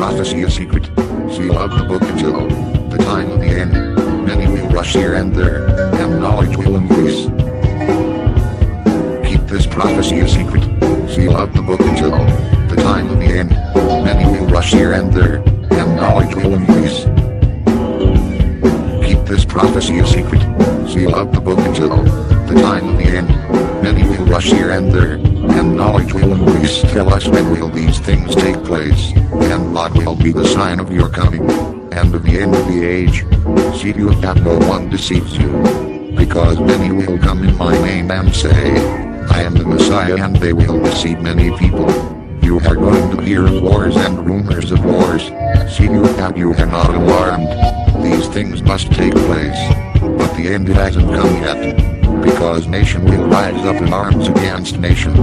prophecy a secret. Seal up the book until the time of the end. Many will rush here and there, and knowledge will increase. Keep this prophecy a secret. Seal up the book until the time of the end. Many will rush here and there, and knowledge will increase. Keep this prophecy a secret. Seal up the book until the time of the end. Many will rush here and there, and knowledge will increase. Tell us when will these things take place, and what will be the sign of your coming, and of the end of the age. See you that no one deceives you, because many will come in my name and say, I am the Messiah, and they will deceive many people. You are going to hear of wars and rumors of wars. See you that you are not alarmed. These things must take place, but the end hasn't come yet. Because nation will rise up in arms against nation,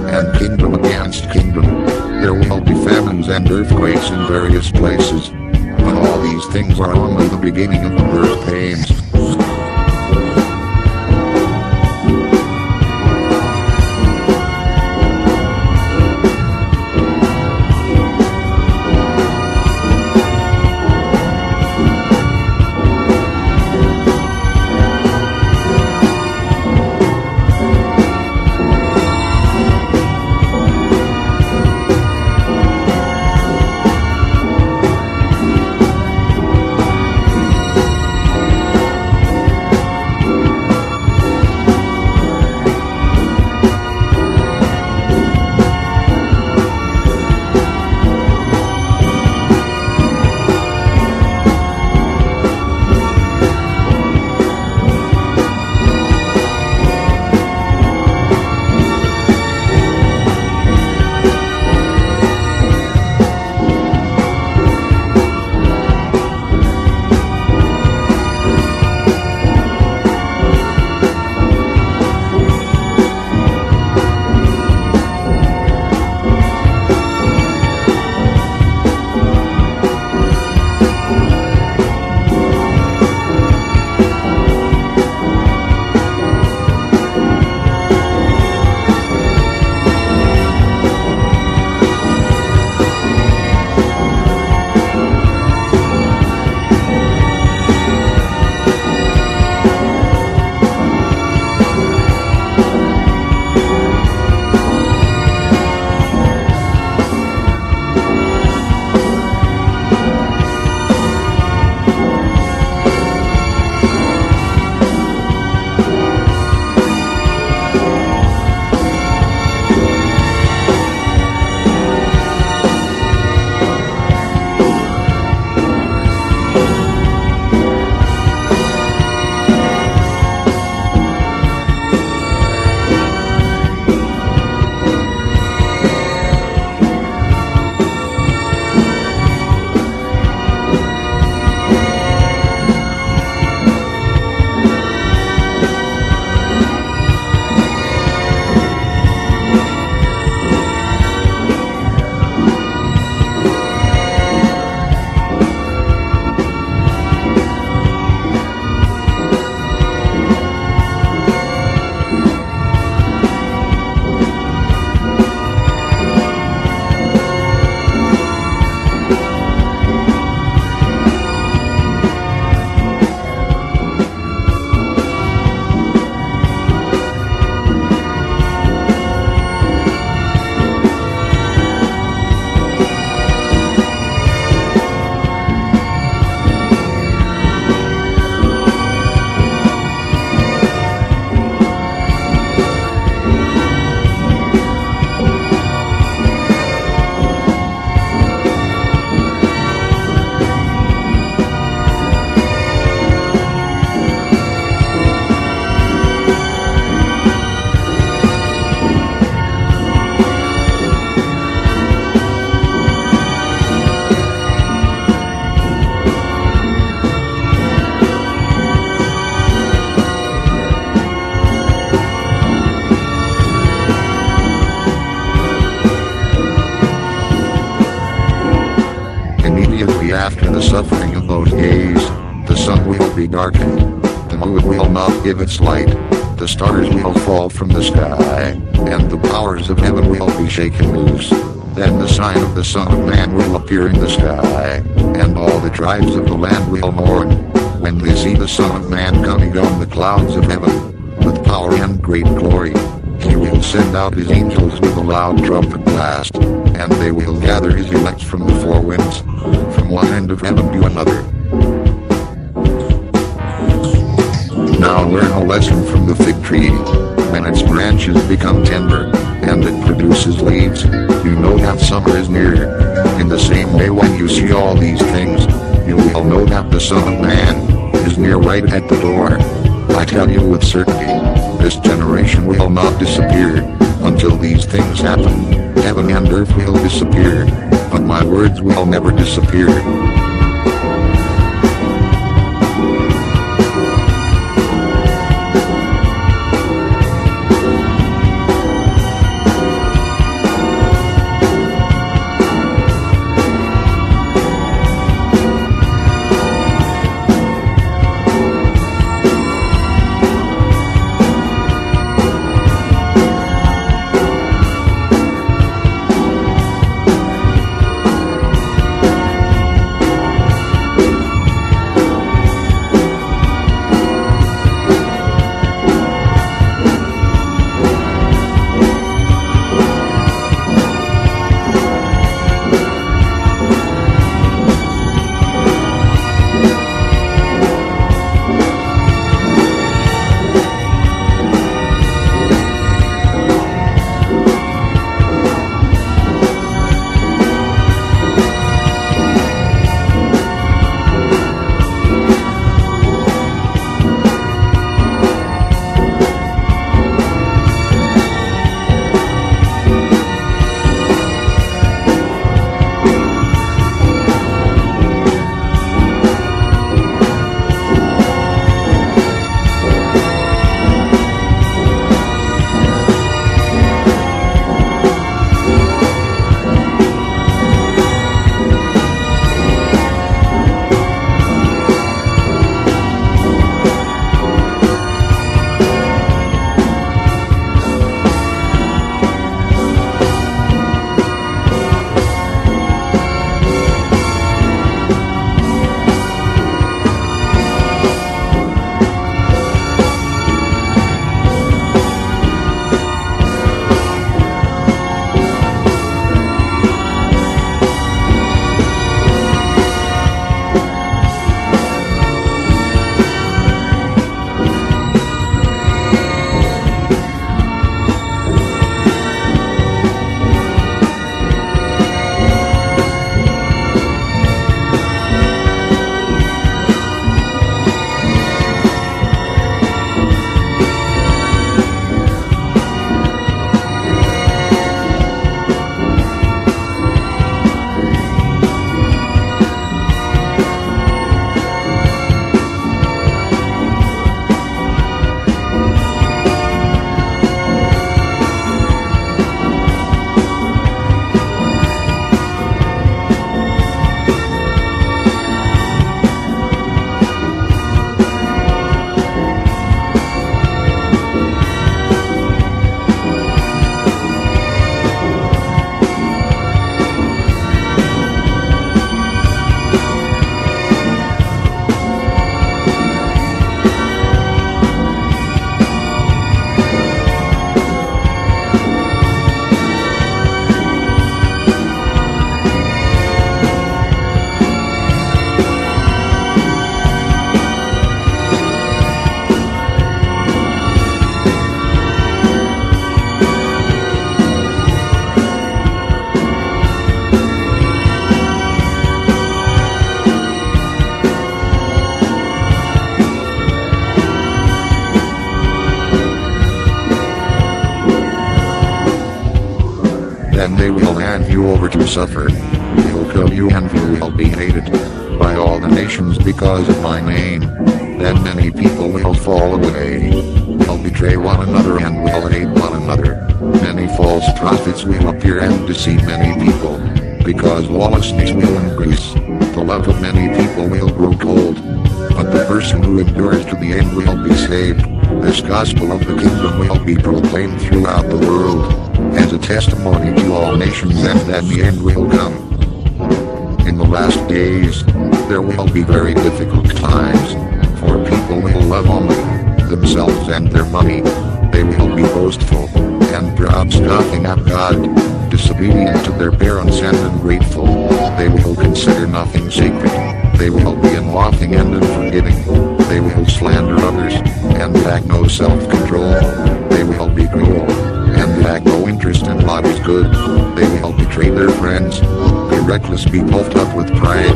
and kingdom against kingdom. There will be famines and earthquakes in various places. But all these things are only the beginning of the birth pains. After the suffering of those days, the sun will be darkened, the moon will not give its light, the stars will fall from the sky, and the powers of heaven will be shaken loose. Then the sign of the Son of Man will appear in the sky, and all the tribes of the land will mourn, when they see the Son of Man coming on the clouds of heaven, with power and great glory. He will send out his angels with a loud trumpet blast, and they will gather his elect from the four winds, from one end of heaven to another. Now learn a lesson from the fig tree. When its branches become tender, and it produces leaves, you know that summer is near. In the same way, when you see all these things, you will know that the Son of Man is near, right at the door. I tell you with certainty, this generation will not disappear until these things happen. Heaven and earth will disappear, but my words will never disappear. Then they will hand you over to suffer. They'll kill you and you will be hated by all the nations because of my name. Then many people will fall away. They'll betray one another and will hate one another. Many false prophets will appear and deceive many people. Because lawlessness will increase, the love of many people will grow cold. But the person who endures to the end will be saved. This gospel of the kingdom will be proclaimed throughout the world, as a testimony to all nations, and then the end will come. In the last days, there will be very difficult times, for people will love only themselves and their money. They will be boastful and proud, scoffing at God, disobedient to their parents and ungrateful. They will consider nothing sacred. They will be unloving and unforgiving. They will slander others and lack no self-control. They will be cruel and lack no interest in what is good. They will betray their friends, be reckless, be puffed up with pride,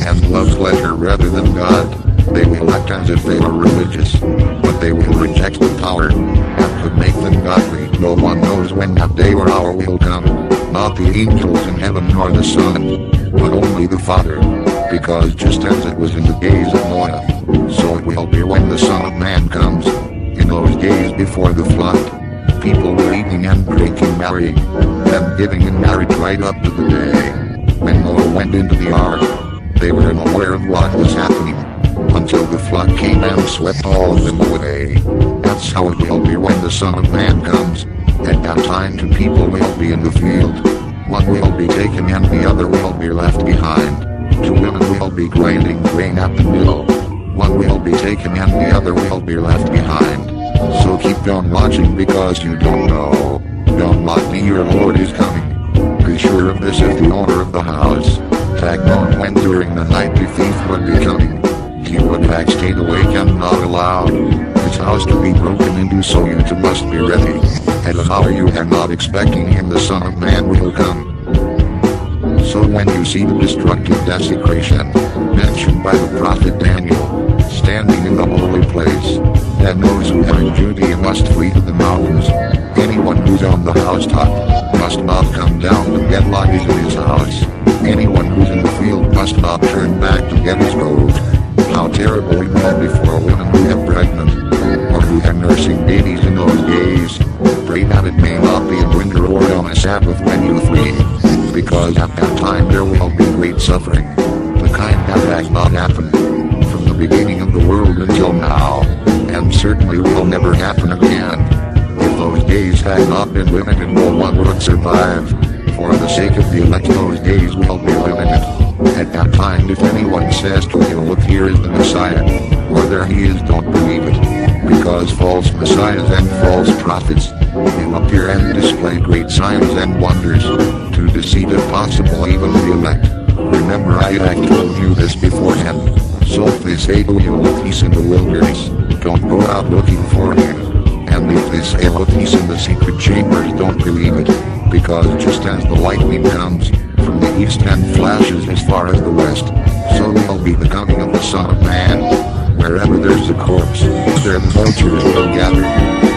and love pleasure rather than God. They will act as if they are religious, but they will reject the power that could make them godly. No one knows when that day or hour will come, not the angels in heaven nor the Son, but only the Father. Because just as it was in the days of Noah, so it will be when the Son of Man comes. In those days before the flood, people were eating and drinking, marrying, and giving in marriage right up to the day when Noah went into the ark. They were unaware of what was happening until the flood came and swept all of them away. That's how it will be when the Son of Man comes. At that time, two people will be in the field. One will be taken and the other will be left behind. Two women will be grinding grain at the mill. One will be taken and the other will be left behind. So keep on watching, because you don't know. Don't mock me, your Lord is coming. Be sure of this, if the owner of the house had known when during the night the thief would be coming, he would have stayed awake and not allowed his house to be broken into. So you too must be ready. At an hour you are not expecting him, the Son of Man will come. So when you see the destructive desecration mentioned by the prophet Daniel standing in the holy place, then those who are in Judea must flee to the mountains. Anyone who's on the housetop must not come down to get what is in his house. Anyone who's in the field must not turn back to get his gold. How terrible it will be for women who are pregnant, or who are nursing babies in those days. Pray that it may not be in winter or on a Sabbath when you flee, because at that time there will be great suffering, the kind that has not happened from the beginning of the world until now, and certainly will never happen again. If those days had not been limited, no one would survive. For the sake of the elect, those days will be limited. At that time, if anyone says to you, look, here is the Messiah, or there he is, don't believe it. Because false messiahs and false prophets will appear and display great signs and wonders, to deceive if possible even the elect. Remember, I had told you this beforehand. So if they say to you, look, he's in the wilderness, don't go out looking for him. And if they say, look, he's in the secret chambers, don't believe it. Because just as the lightning comes from the east and flashes as far as the west, so will be the coming of the Son of Man. Wherever there's a corpse, there the vultures will gather.